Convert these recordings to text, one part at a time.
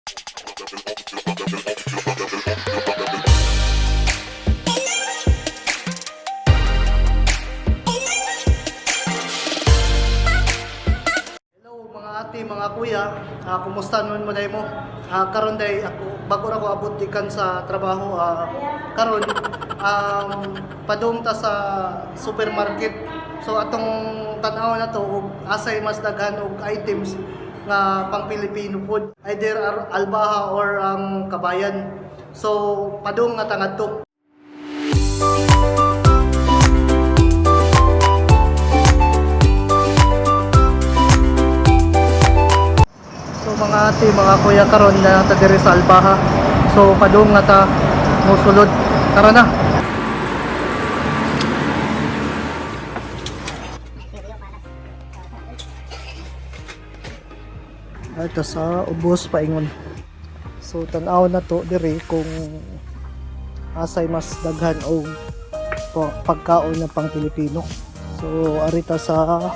Mga ate, mga kuya, kumusta naman mo day mo? Karon day ako bago ra ko abot ikan sa trabaho, karon padung ta sa supermarket. So atong tan-aw na to ug asay mas daghan og items nga pang Filipino food, either albaha or ang kabayan. So padung nga tangad to. So mga ate, mga kuya, karon na ta diri sa Albaha. So padung nga ta mosulod. Tara na. Ito sa ubos paingon. So tan-aw na to diri kung asay mas daghan og pagkaon na pang Pilipino. So arita sa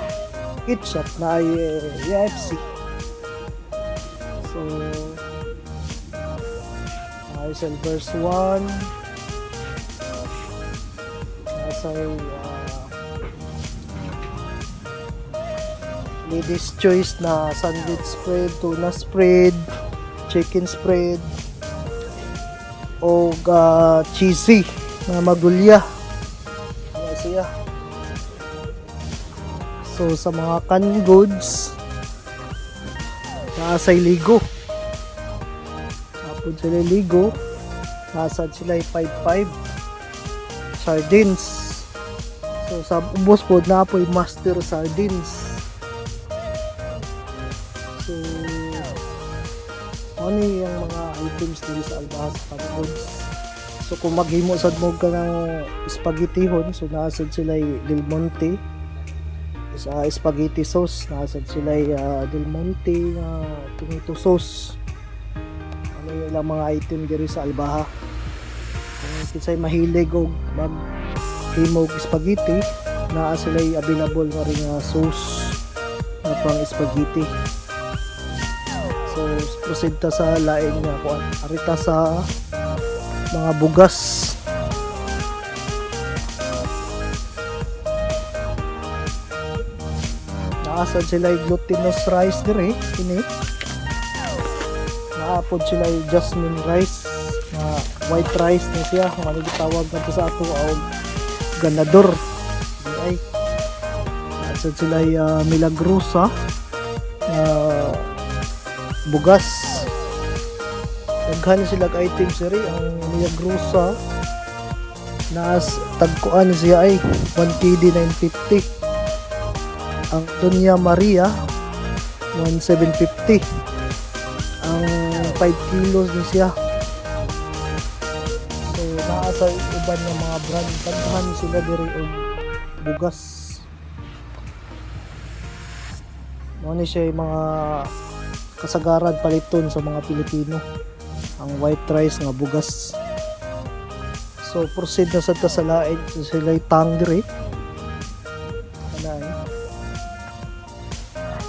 ketchup na ay UFC. So, verse 1 nasa ladies choice na sandwich spread, tuna spread, chicken spread o cheesy na magulya siya. So sa mga canned goods nasa'y ligo. Tapos sila ligo. Nasa'd sila 5-5. Sardines. So sa ubos po na po master sardines. So ano yung mga items dito sa Albaha sa canned. So kung maghimo sad mo ka ng spaghettihon, so nasa'd sila Del Monte. Sa spaghetti sauce, nasad sila Del Monte tomato sauce. Ano yung ilang mga item diri sa Albaha. Kung kisay mahilig og maghimog spaghetti, naa sila available nga rin sauce na pang spaghetti. So proceed ta sa lain nga kuan. Arita sa mga bugas. Naasad sila glutinous rice dire ini. Naapod sila jasmine rice, white rice na siya, kung ano gitawag nato sa ato o ganador. Ay. Naasad sila milagrosa, bugas. Daghan sila ka items dire ang milagrosa. Naas tagkuan siya ay 1 KD 950. Ang Doña Maria 1750. Ang 5 kilos ni siya. So naa sa uban ng mga brand, tantahan sila diri og bugas. Mao ni siya mga kasagaran paliton sa mga Pilipino, ang white rice nga bugas. So proceed na sa tasalain sila tang diri.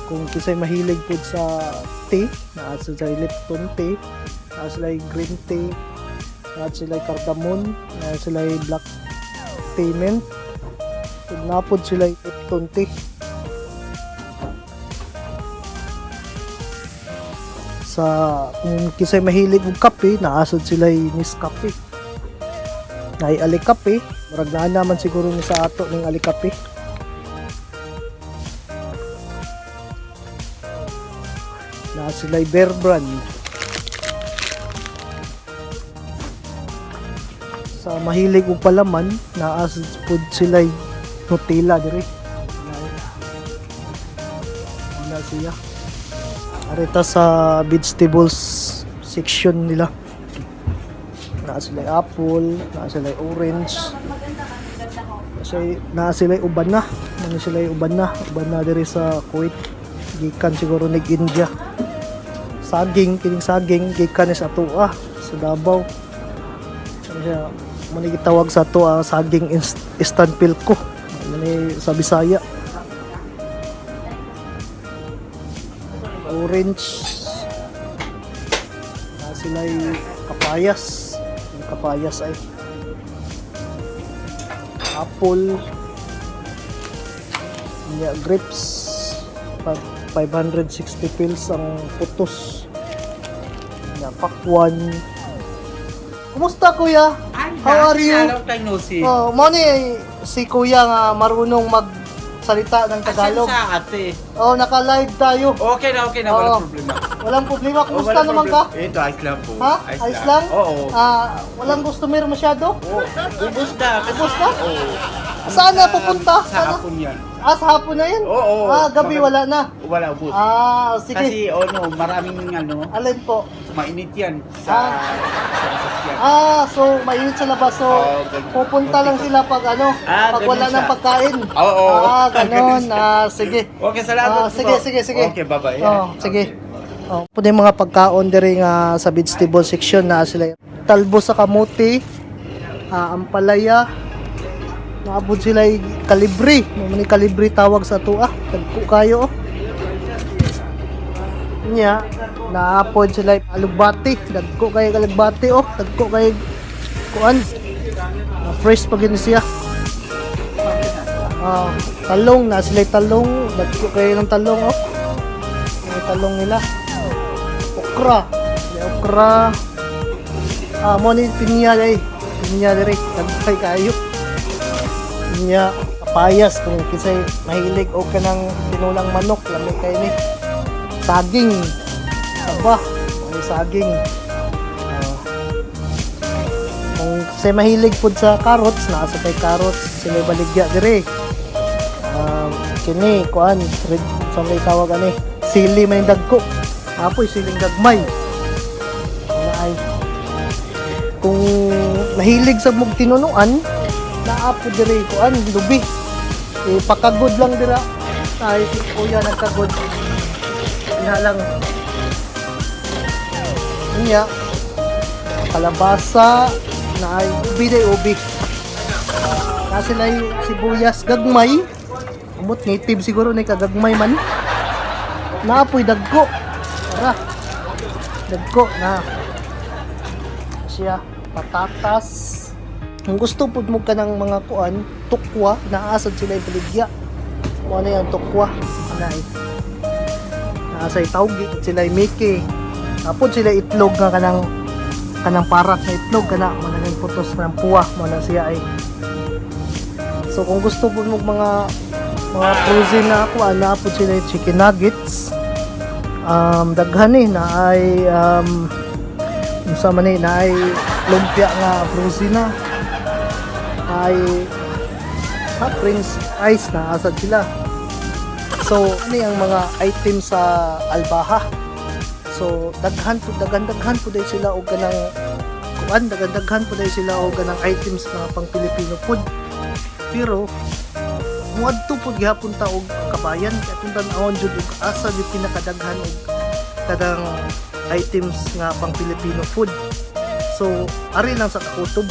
Kung kisay mahilig po sa tea, naa sila Lipton tea, naa sila green tea, naa sila cardamom, naa sila black tea mint, napod sila Lipton tea. Sa kung kisay mahilig og kape, naasod sila Nescafe. Nay Alikape, murag naa naman siguro ni sa ato ning Alikape. Na sila Bear Brand. Sa mahilig og palaman, naasad pud sila Nutella dire. Wala siya. Arita sa vegetables section nila. Naa sila apple, naa sila orange. Kasi naa sila uban na. Ano sila uban na dire sa Kuwait. Gikan siguro nig India. Saging, kining saging gikan sa atoa sa Davao. Siya man gitawag sa atoa saging instant pilko. Mani sa Bisaya. Orange. sila'y kapayas. Yung kapayas ay apple. Nya grapes. 560 pills ang putos. Nya pakwan. Kumusta kuya? How are you? Oh, mo ni si kuya nga marunong magsalita ng Tagalog. Sa ate. Oh, naka-live tayo. Okay na, Oo. walang problema. Walang problema. Kumusta Walang naman ka? problema. Ito, ayos lang po. Ha? Ayos lang? Oo. Walang customer masyado? Ubus na. Ubus na? Oo. Saan na pupunta? Sa hapon yan. Sa hapon na yan? Oo. Gabi wala na? Wala, ubus. Sige. Kasi, maraming Alin po? mainit yan. Sa labas yan. So mainit sa labas. So, ganun. pupunta lang sila pag pag ganun wala siya. ng pagkain. Oo. Ganon. Sige. Okay, salamat po. Sige. Okay, bye-bye. Sige. Pwede mga pagkaon diri nga sa vegetable section na sila talbo sa kamote, ampalaya, naabot sila kalibre. Mo ni kalibre tawag sa tuwa. Tagko kayo. Nya naapod sila alugbati, dagko kay alugbati dagko kay kuan. Fresh pa gini siya. Talong na sila talong, dagko kay ng talong May talong nila. Okra. Mo ni pinya diri, dagkay kayo. Pinya, kapayas kung kisay mahilig o kanang tinulang manok, lami kay ni. Saging. May saging. Kung kasi mahilig po sa carrots, nasa kay carrots, sila baligya dire. Kini, kuan, red, saan kayo tawag sili may dagko. Apoy, siling gagmay. Kung mahilig sa mug tinunuan, naapo dire, kuan, lubi. Pakagod lang dira. Ay, si kuya nagkagod. Lang niya kalabasa na ay ubi kasi na sibuyas gagmay umot native siguro na kagagmay man naapoy dagko na siya patatas kung gusto po mo ka ng mga kuan tukwa naasad sila yung baligya mo na yung tukwa nasa'y tawgi sila Mickey tapos sila itlog nga kanang parak na itlog manang putos ng puwa mo na siya ay so kung gusto po mo mga frozen na ako po sila chicken nuggets daghan na ay sa man na ay lumpia nga frozen na ay prince ice na asad sila. So, ano yung mga items sa Albaha? So, daghan po dahil sila o ganang kuan, daghan po dahil sila o ganang items mga pang Filipino food. Pero, muadto po gihapon ta og kabayan, katong tan-awon jud og asa jud pinakadaghan og kadang items nga pang Filipino food. So, ari lang sa kakutob.